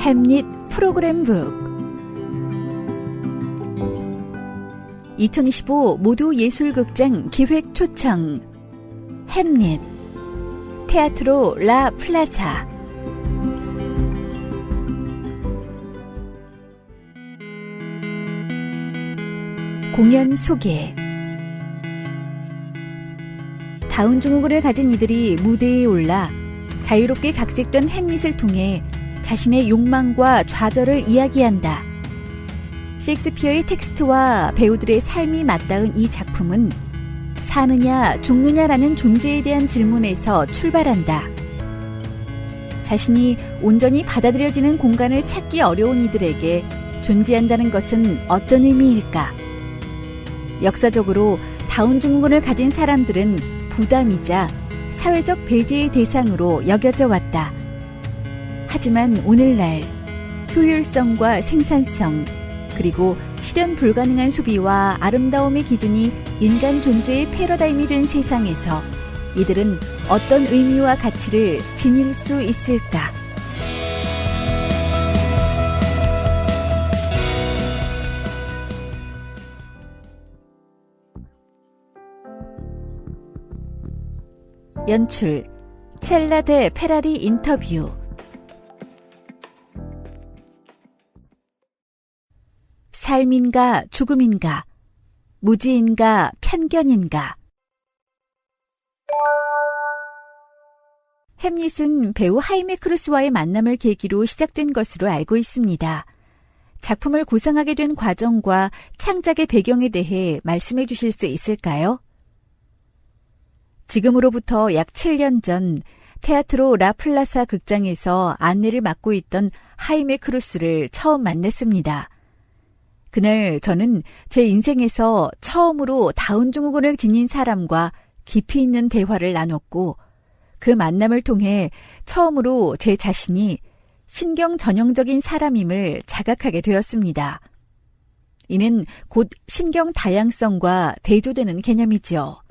햄릿 프로그램북 2025 모두 예술극장 기획 초청 햄릿 테아트로 라 플라사 공연 소개 다운증후군을 가진 이들이 무대에 올라 자유롭게 각색된 햄릿을 통해 자신의 욕망과 좌절을 이야기한다. 셰익스피어의 텍스트와 배우들의 삶이 맞닿은 이 작품은 사느냐 죽느냐라는 존재에 대한 질문에서 출발한다. 자신이 온전히 받아들여지는 공간을 찾기 어려운 이들에게 존재한다는 것은 어떤 의미일까? 역사적으로 다운증후군을 가진 사람들은 부담이자 사회적 배제의 대상으로 여겨져 왔다. 하지만 오늘날 효율성과 생산성, 그리고 실현 불가능한 소비와 아름다움의 기준이 인간 존재의 패러다임이 된 세상에서 이들은 어떤 의미와 가치를 지닐 수 있을까? 연출 첼라 데 페라리 인터뷰 삶인가 죽음인가 무지인가 편견인가 햄릿은 배우 하이메 크루스와의 만남을 계기로 시작된 것으로 알고 있습니다. 작품을 구상하게 된 과정과 창작의 배경에 대해 말씀해 주실 수 있을까요? 지금으로부터 약 7년 전 테아트로 라 플라사 극장에서 안내를 맡고 있던 하이메 크루스를 처음 만났습니다. 그날 저는 제 인생에서 처음으로 다운증후군을 지닌 사람과 깊이 있는 대화를 나눴고 그 만남을 통해 처음으로 제 자신이 신경 전형적인 사람임을 자각하게 되었습니다. 이는 곧 신경 다양성과 대조되는 개념이지요.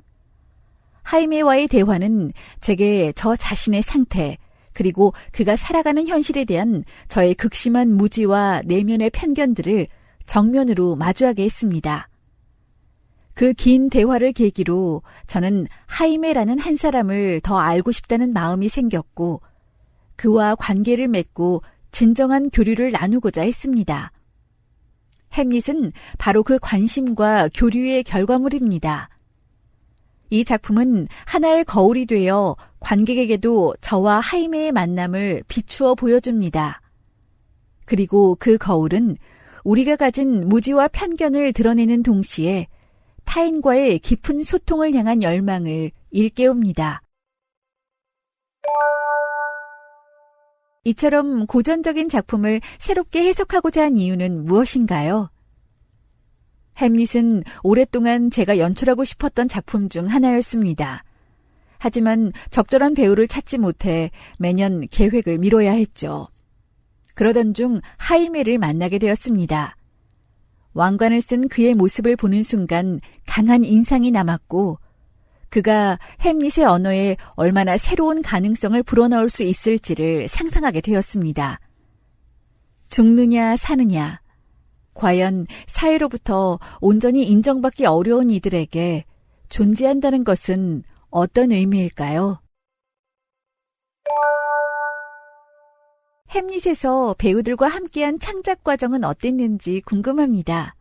하이메와의 대화는 제게 저 자신의 상태, 그리고 그가 살아가는 현실에 대한 저의 극심한 무지와 내면의 편견들을 정면으로 마주하게 했습니다. 그 긴 대화를 계기로 저는 하이메라는 한 사람을 더 알고 싶다는 마음이 생겼고 그와 관계를 맺고 진정한 교류를 나누고자 했습니다. 햄릿은 바로 그 관심과 교류의 결과물입니다. 이 작품은 하나의 거울이 되어 관객에게도 저와 하이메의 만남을 비추어 보여줍니다. 그리고 그 거울은 우리가 가진 무지와 편견을 드러내는 동시에 타인과의 깊은 소통을 향한 열망을 일깨웁니다. 이처럼 고전적인 작품을 새롭게 해석하고자 한 이유는 무엇인가요? 햄릿은 오랫동안 제가 연출하고 싶었던 작품 중 하나였습니다. 하지만 적절한 배우를 찾지 못해 매년 계획을 미뤄야 했죠. 그러던 중 하이메를 만나게 되었습니다. 왕관을 쓴 그의 모습을 보는 순간 강한 인상이 남았고 그가 햄릿의 언어에 얼마나 새로운 가능성을 불어넣을 수 있을지를 상상하게 되었습니다. 죽느냐 사느냐, 과연 사회로부터 온전히 인정받기 어려운 이들에게 존재한다는 것은 어떤 의미일까요? 햄릿에서 배우들과 함께한 창작 과정은 어땠는지 궁금합니다.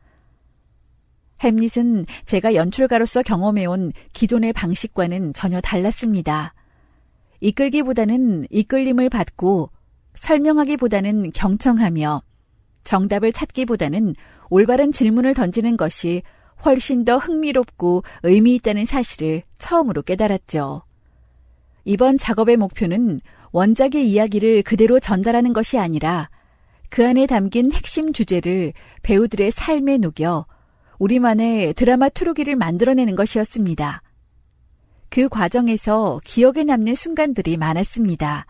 햄릿은 제가 연출가로서 경험해온 기존의 방식과는 전혀 달랐습니다. 이끌기보다는 이끌림을 받고 설명하기보다는 경청하며 정답을 찾기보다는 올바른 질문을 던지는 것이 훨씬 더 흥미롭고 의미 있다는 사실을 처음으로 깨달았죠. 이번 작업의 목표는 원작의 이야기를 그대로 전달하는 것이 아니라 그 안에 담긴 핵심 주제를 배우들의 삶에 녹여 우리만의 드라마 트로기를 만들어내는 것이었습니다. 그 과정에서 기억에 남는 순간들이 많았습니다.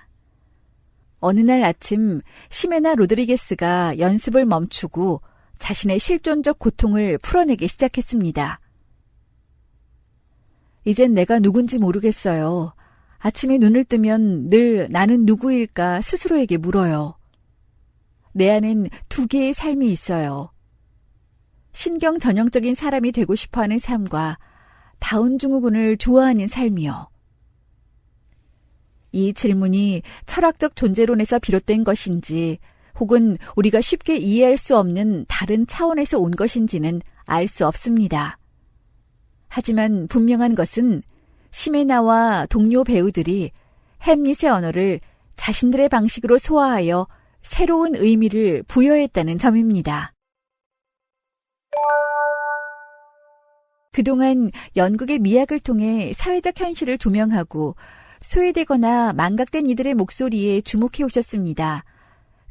어느 날 아침 시메나 로드리게스가 연습을 멈추고 자신의 실존적 고통을 풀어내기 시작했습니다. 이젠 내가 누군지 모르겠어요. 아침에 눈을 뜨면 늘 나는 누구일까 스스로에게 물어요. 내 안엔 두 개의 삶이 있어요. 신경 전형적인 사람이 되고 싶어하는 삶과 다운증후군을 좋아하는 삶이요. 이 질문이 철학적 존재론에서 비롯된 것인지 혹은 우리가 쉽게 이해할 수 없는 다른 차원에서 온 것인지는 알 수 없습니다. 하지만 분명한 것은 시메나와 동료 배우들이 햄릿의 언어를 자신들의 방식으로 소화하여 새로운 의미를 부여했다는 점입니다. 그동안 연극의 미학을 통해 사회적 현실을 조명하고 소외되거나 망각된 이들의 목소리에 주목해 오셨습니다.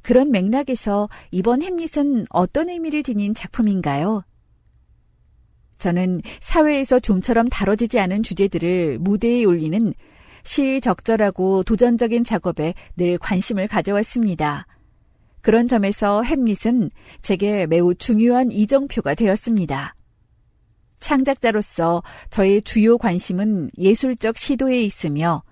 그런 맥락에서 이번 햄릿은 어떤 의미를 지닌 작품인가요? 저는 사회에서 좀처럼 다뤄지지 않은 주제들을 무대에 올리는 시의적절하고 도전적인 작업에 늘 관심을 가져왔습니다. 그런 점에서 햄릿은 제게 매우 중요한 이정표가 되었습니다. 창작자로서 저의 주요 관심은 예술적 시도에 있으며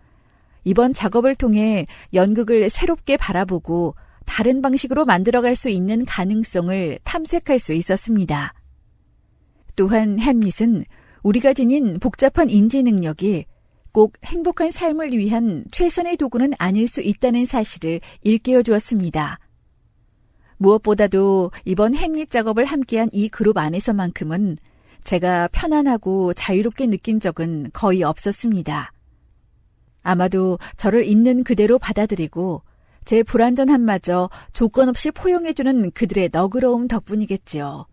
이번 작업을 통해 연극을 새롭게 바라보고 다른 방식으로 만들어갈 수 있는 가능성을 탐색할 수 있었습니다. 또한 햄릿은 우리가 지닌 복잡한 인지 능력이 꼭 행복한 삶을 위한 최선의 도구는 아닐 수 있다는 사실을 일깨워 주었습니다. 무엇보다도 이번 햄릿 작업을 함께한 이 그룹 안에서만큼은 제가 편안하고 자유롭게 느낀 적은 거의 없었습니다. 아마도 저를 있는 그대로 받아들이고 제 불완전함마저 조건 없이 포용해주는 그들의 너그러움 덕분이겠지요.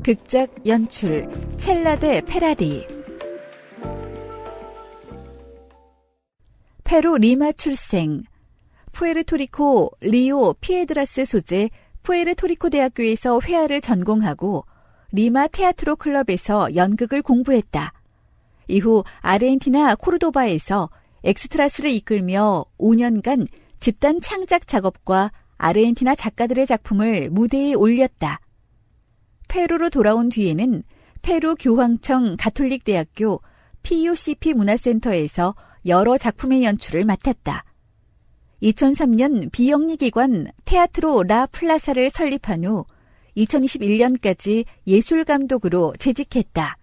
극작 연출 첼라 대 페라리. 페루 리마 출생, 푸에르토리코 리오 피에드라스 소재 푸에르토리코 대학교에서 회화를 전공하고 리마 테아트로 클럽에서 연극을 공부했다. 이후 아르헨티나 코르도바에서 엑스트라스를 이끌며 5년간 집단 창작 작업과 아르헨티나 작가들의 작품을 무대에 올렸다. 페루로 돌아온 뒤에는 페루 교황청 가톨릭대학교 PUCP 문화센터에서 여러 작품의 연출을 맡았다. 2003년 비영리기관 테아트로 라 플라사를 설립한 후 2021년까지 예술감독으로 재직했다.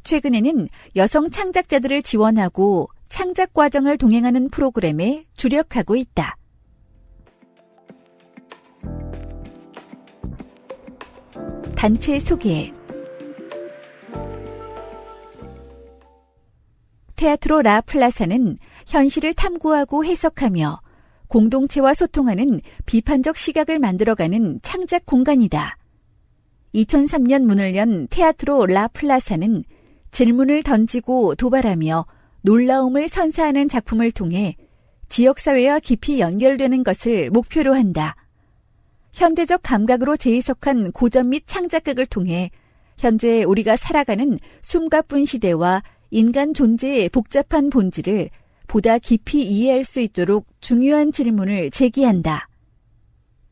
최근에는 여성 창작자들을 지원하고 창작 과정을 동행하는 프로그램에 주력하고 있다. 단체 소개. 테아트로 라 플라사는 현실을 탐구하고 해석하며 공동체와 소통하는 비판적 시각을 만들어가는 창작 공간이다. 2003년 문을 연 테아트로 라 플라사는 질문을 던지고 도발하며 놀라움을 선사하는 작품을 통해 지역사회와 깊이 연결되는 것을 목표로 한다. 현대적 감각으로 재해석한 고전 및 창작극을 통해 현재 우리가 살아가는 숨가쁜 시대와 인간 존재의 복잡한 본질을 보다 깊이 이해할 수 있도록 중요한 질문을 제기한다.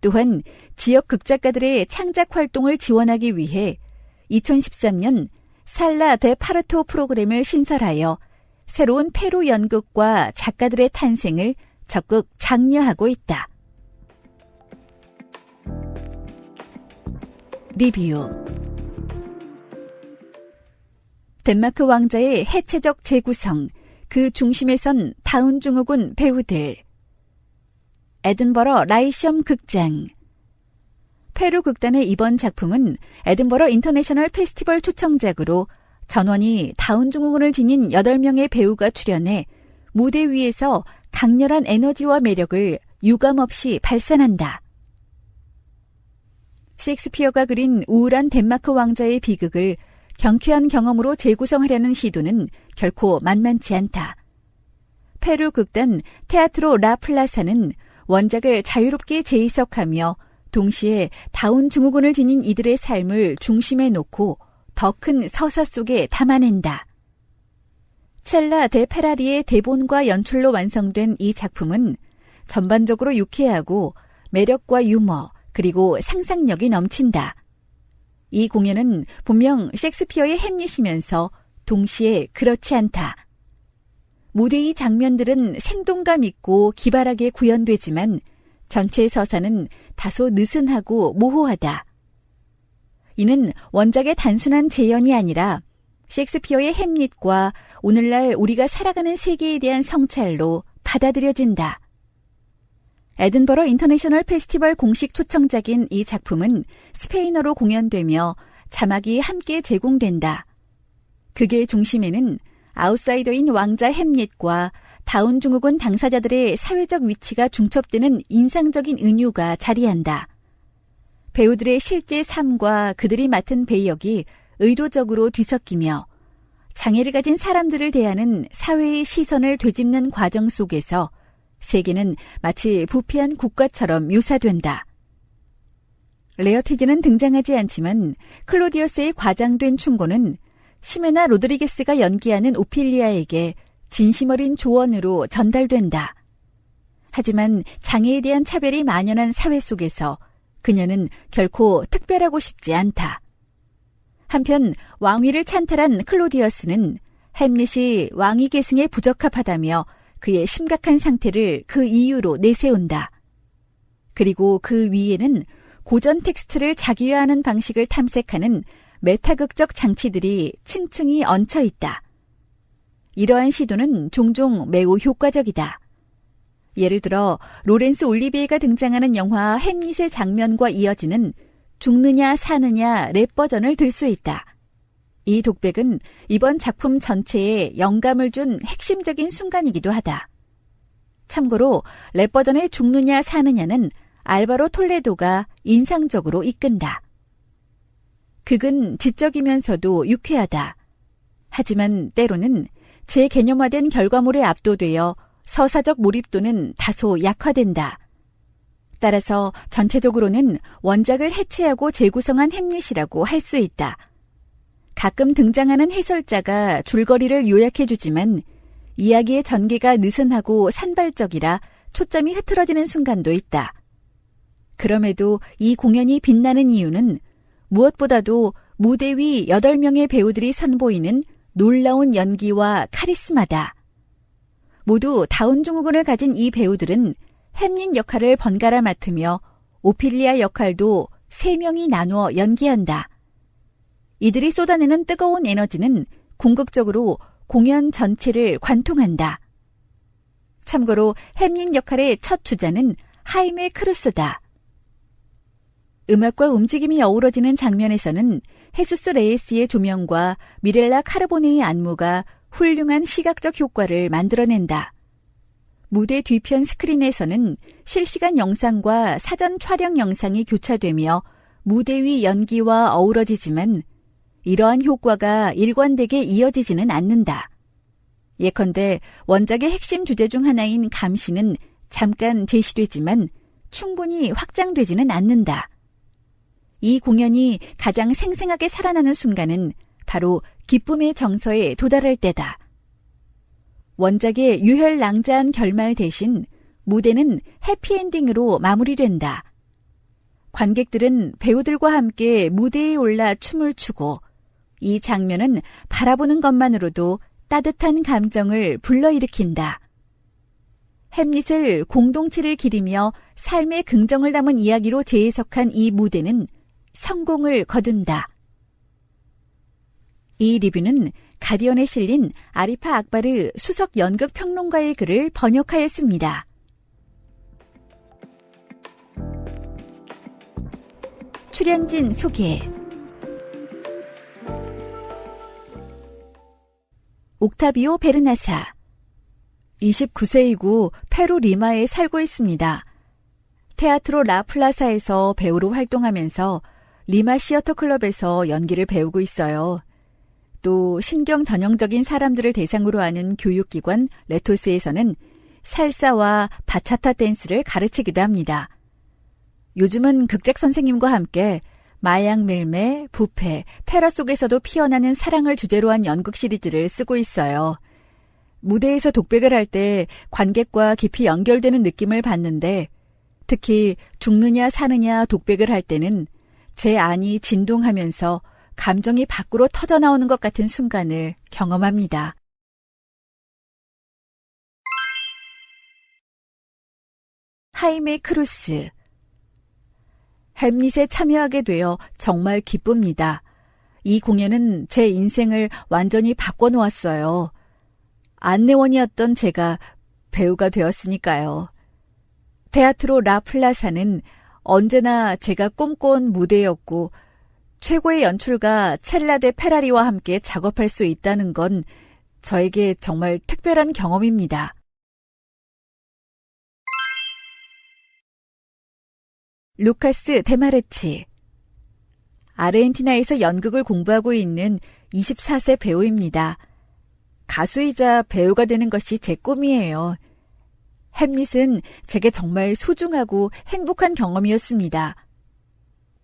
또한 지역 극작가들의 창작 활동을 지원하기 위해 2013년 살라 데 파르토 프로그램을 신설하여 새로운 페루 연극과 작가들의 탄생을 적극 장려하고 있다. 리뷰. 덴마크 왕자의 해체적 재구성, 그 중심에 선 다운증후군 배우들. 에든버러 라이시엄 극장. 페루 극단의 이번 작품은 에든버러 인터내셔널 페스티벌 초청작으로 전원이 다운증후군을 지닌 8명의 배우가 출연해 무대 위에서 강렬한 에너지와 매력을 유감없이 발산한다. 셰익스피어가 그린 우울한 덴마크 왕자의 비극을 경쾌한 경험으로 재구성하려는 시도는 결코 만만치 않다. 페루 극단 테아트로 라 플라사는 원작을 자유롭게 재해석하며 동시에 다운 증후군을 지닌 이들의 삶을 중심에 놓고 더 큰 서사 속에 담아낸다. 첼라 데 페라리의 대본과 연출로 완성된 이 작품은 전반적으로 유쾌하고 매력과 유머 그리고 상상력이 넘친다. 이 공연은 분명 셰익스피어의 햄릿이면서 동시에 그렇지 않다. 무대의 장면들은 생동감 있고 기발하게 구현되지만 전체 서사는 다소 느슨하고 모호하다. 이는 원작의 단순한 재현이 아니라 셰익스피어의 햄릿과 오늘날 우리가 살아가는 세계에 대한 성찰로 받아들여진다. 에든버러 인터내셔널 페스티벌 공식 초청작인 이 작품은 스페인어로 공연되며 자막이 함께 제공된다. 극의 중심에는 아웃사이더인 왕자 햄릿과 다운 증후군 당사자들의 사회적 위치가 중첩되는 인상적인 은유가 자리한다. 배우들의 실제 삶과 그들이 맡은 배역이 의도적으로 뒤섞이며 장애를 가진 사람들을 대하는 사회의 시선을 되짚는 과정 속에서 세계는 마치 부패한 국가처럼 묘사된다. 레어티즈는 등장하지 않지만 클로디어스의 과장된 충고는 시메나 로드리게스가 연기하는 오피리아에게 진심 어린 조언으로 전달된다. 하지만 장애에 대한 차별이 만연한 사회 속에서 그녀는 결코 특별하고 싶지 않다. 한편 왕위를 찬탈한 클로디어스는 햄릿이 왕위 계승에 부적합하다며 그의 심각한 상태를 그 이유로 내세운다. 그리고 그 위에는 고전 텍스트를 자기화하는 방식을 탐색하는 메타극적 장치들이 층층이 얹혀 있다. 이러한 시도는 종종 매우 효과적이다. 예를 들어 로렌스 올리비에가 등장하는 영화 햄릿의 장면과 이어지는 죽느냐 사느냐 랩 버전을 들 수 있다. 이 독백은 이번 작품 전체에 영감을 준 핵심적인 순간이기도 하다. 참고로 랩 버전의 죽느냐 사느냐는 알바로 톨레도가 인상적으로 이끈다. 극은 지적이면서도 유쾌하다. 하지만 때로는 재개념화된 결과물에 압도되어 서사적 몰입도는 다소 약화된다. 따라서 전체적으로는 원작을 해체하고 재구성한 햄릿이라고 할 수 있다. 가끔 등장하는 해설자가 줄거리를 요약해주지만 이야기의 전개가 느슨하고 산발적이라 초점이 흐트러지는 순간도 있다. 그럼에도 이 공연이 빛나는 이유는 무엇보다도 무대 위 8명의 배우들이 선보이는 놀라운 연기와 카리스마다. 모두 다운 증후군을 가진 이 배우들은 햄릿 역할을 번갈아 맡으며 오피리아 역할도 3명이 나누어 연기한다. 이들이 쏟아내는 뜨거운 에너지는 궁극적으로 공연 전체를 관통한다. 참고로 햄릿 역할의 첫 주자는 하이메 크루스다. 음악과 움직임이 어우러지는 장면에서는 헤수스 레이스의 조명과 미렐라 카르보네의 안무가 훌륭한 시각적 효과를 만들어낸다. 무대 뒤편 스크린에서는 실시간 영상과 사전 촬영 영상이 교차되며 무대 위 연기와 어우러지지만 이러한 효과가 일관되게 이어지지는 않는다. 예컨대 원작의 핵심 주제 중 하나인 감시는 잠깐 제시되지만 충분히 확장되지는 않는다. 이 공연이 가장 생생하게 살아나는 순간은 바로 기쁨의 정서에 도달할 때다. 원작의 유혈랑자한 결말 대신 무대는 해피엔딩으로 마무리된다. 관객들은 배우들과 함께 무대에 올라 춤을 추고 이 장면은 바라보는 것만으로도 따뜻한 감정을 불러일으킨다. 햄릿을 공동체를 기리며 삶의 긍정을 담은 이야기로 재해석한 이 무대는 성공을 거둔다. 이 리뷰는 가디언에 실린 아리파 악바르 수석 연극 평론가의 글을 번역하였습니다. 출연진 소개. 옥타비오 베르나사. 29세이고 페루 리마에 살고 있습니다. 테아트로 라플라사에서 배우로 활동하면서 리마 시어터 클럽에서 연기를 배우고 있어요. 또 신경 전형적인 사람들을 대상으로 하는 교육기관 레토스에서는 살사와 바차타 댄스를 가르치기도 합니다. 요즘은 극작 선생님과 함께 마약 밀매, 부패, 테러 속에서도 피어나는 사랑을 주제로 한 연극 시리즈를 쓰고 있어요. 무대에서 독백을 할 때 관객과 깊이 연결되는 느낌을 받는데 특히 죽느냐 사느냐 독백을 할 때는 제 안이 진동하면서 감정이 밖으로 터져나오는 것 같은 순간을 경험합니다. 하임의 크루스. 햄릿에 참여하게 되어 정말 기쁩니다. 이 공연은 제 인생을 완전히 바꿔놓았어요. 안내원이었던 제가 배우가 되었으니까요. 테아트로 라플라사는 언제나 제가 꿈꿔온 무대였고 최고의 연출가 첼라 데 페라리와 함께 작업할 수 있다는 건 저에게 정말 특별한 경험입니다. 루카스 데마르치. 아르헨티나에서 연극을 공부하고 있는 24세 배우입니다. 가수이자 배우가 되는 것이 제 꿈이에요. 햄릿은 제게 정말 소중하고 행복한 경험이었습니다.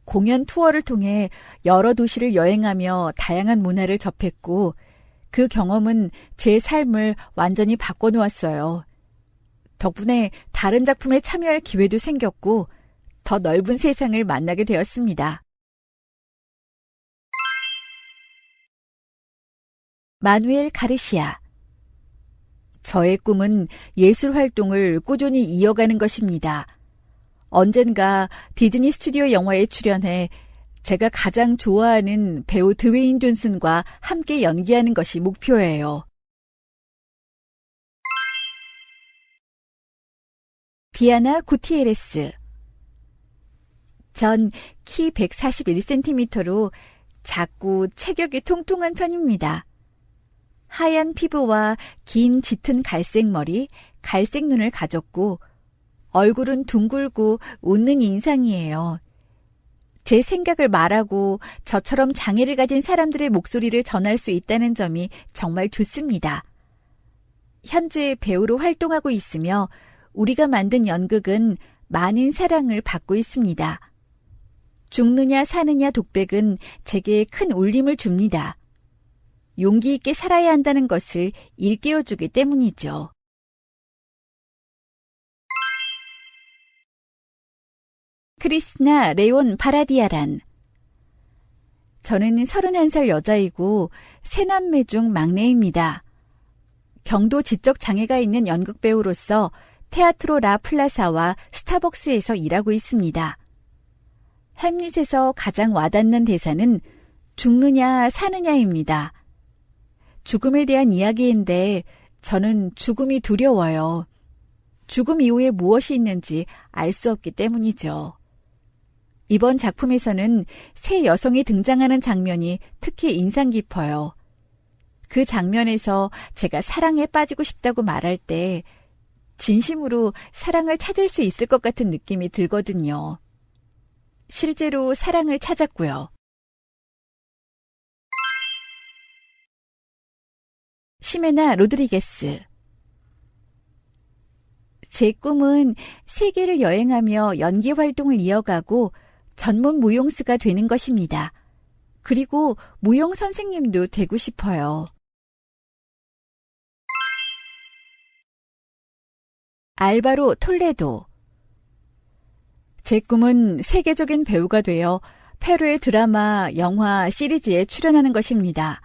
공연 투어를 통해 여러 도시를 여행하며 다양한 문화를 접했고 그 경험은 제 삶을 완전히 바꿔놓았어요. 덕분에 다른 작품에 참여할 기회도 생겼고 더 넓은 세상을 만나게 되었습니다. 마누엘 가르시아. 저의 꿈은 예술 활동을 꾸준히 이어가는 것입니다. 언젠가 디즈니 스튜디오 영화에 출연해 제가 가장 좋아하는 배우 드웨인 존슨과 함께 연기하는 것이 목표예요. 디아나 구티에레스. 전 키 141cm로 작고 체격이 통통한 편입니다. 하얀 피부와 긴 짙은 갈색 머리, 갈색 눈을 가졌고 얼굴은 둥글고 웃는 인상이에요. 제 생각을 말하고 저처럼 장애를 가진 사람들의 목소리를 전할 수 있다는 점이 정말 좋습니다. 현재 배우로 활동하고 있으며 우리가 만든 연극은 많은 사랑을 받고 있습니다. 죽느냐 사느냐 독백은 제게 큰 울림을 줍니다. 용기 있게 살아야 한다는 것을 일깨워주기 때문이죠. 크리스나 레온 바라디아란. 저는 31살 여자이고 세 남매 중 막내입니다. 경도 지적 장애가 있는 연극 배우로서 테아트로 라 플라사와 스타벅스에서 일하고 있습니다. 햄릿에서 가장 와닿는 대사는 죽느냐 사느냐입니다. 죽음에 대한 이야기인데 저는 죽음이 두려워요. 죽음 이후에 무엇이 있는지 알 수 없기 때문이죠. 이번 작품에서는 세 여성이 등장하는 장면이 특히 인상 깊어요. 그 장면에서 제가 사랑에 빠지고 싶다고 말할 때 진심으로 사랑을 찾을 수 있을 것 같은 느낌이 들거든요. 실제로 사랑을 찾았고요. 시메나 로드리게스. 제 꿈은 세계를 여행하며 연기 활동을 이어가고 전문 무용수가 되는 것입니다. 그리고 무용 선생님도 되고 싶어요. 알바로 톨레도. 제 꿈은 세계적인 배우가 되어 페루의 드라마, 영화, 시리즈에 출연하는 것입니다.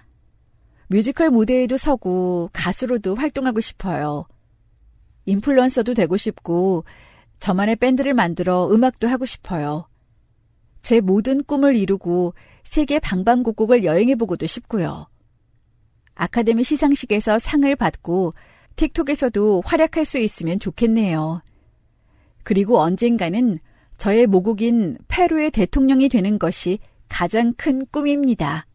뮤지컬 무대에도 서고 가수로도 활동하고 싶어요. 인플루언서도 되고 싶고 저만의 밴드를 만들어 음악도 하고 싶어요. 제 모든 꿈을 이루고 세계 방방곡곡을 여행해보고도 싶고요. 아카데미 시상식에서 상을 받고 틱톡에서도 활약할 수 있으면 좋겠네요. 그리고 언젠가는 저의 모국인 페루의 대통령이 되는 것이 가장 큰 꿈입니다.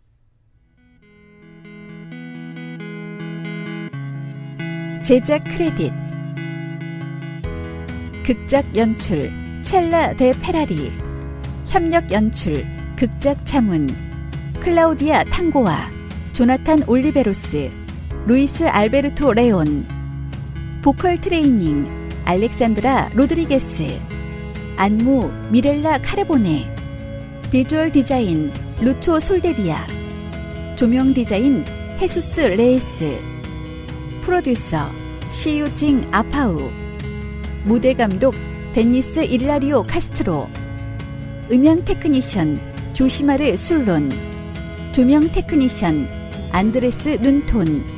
제작 크레딧. 극작 연출 첼라 데 페라리. 협력 연출 극작 자문 클라우디아 탕고아, 조나탄 올리베로스, 루이스 알베르토 레온. 보컬 트레이닝 알렉산드라 로드리게스. 안무 미렐라 카르보네. 비주얼 디자인 루초 솔데비아. 조명 디자인 헤수스 레이스. 프로듀서 시유징 아파우. 무대 감독 데니스 일라리오 카스트로. 음향 테크니션 조시마르 술론. 조명 테크니션 안드레스 눈톤.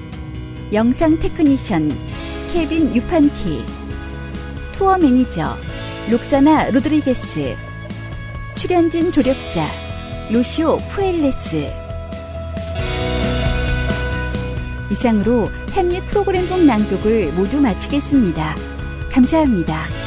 영상 테크니션 케빈 유판키. 투어 매니저 록사나 로드리게스, 출연진 조력자 루시오 푸엘레스. 이상으로 햄릿 프로그램북 낭독을 모두 마치겠습니다. 감사합니다.